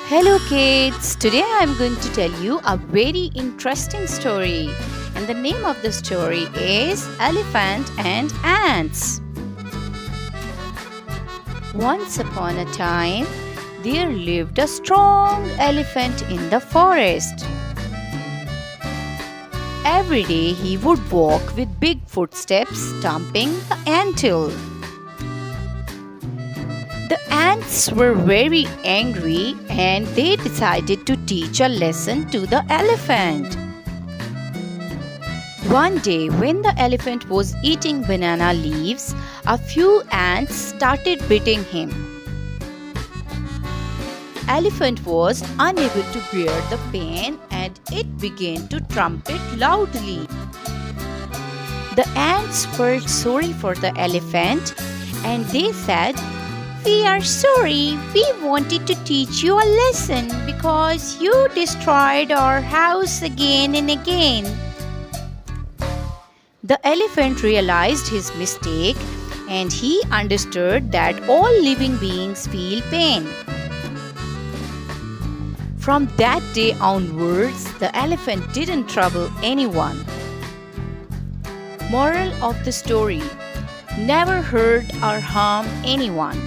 Hello kids, today I am going to tell you a very interesting story, and the name of the story is Elephant and Ants. Once upon a time, there lived a strong elephant in the forest. Every day he would walk with big footsteps stomping the anthill. The ants were very angry and they decided to teach a lesson to the elephant. One day, when the elephant was eating banana leaves, a few ants started beating him. Elephant was unable to bear the pain and it began to trumpet loudly. The ants felt sorry for the elephant and they said, "We are sorry. We wanted to teach you a lesson because you destroyed our house again and again." The elephant realized his mistake and he understood that all living beings feel pain. From that day onwards, the elephant didn't trouble anyone. Moral of the story: never hurt or harm anyone.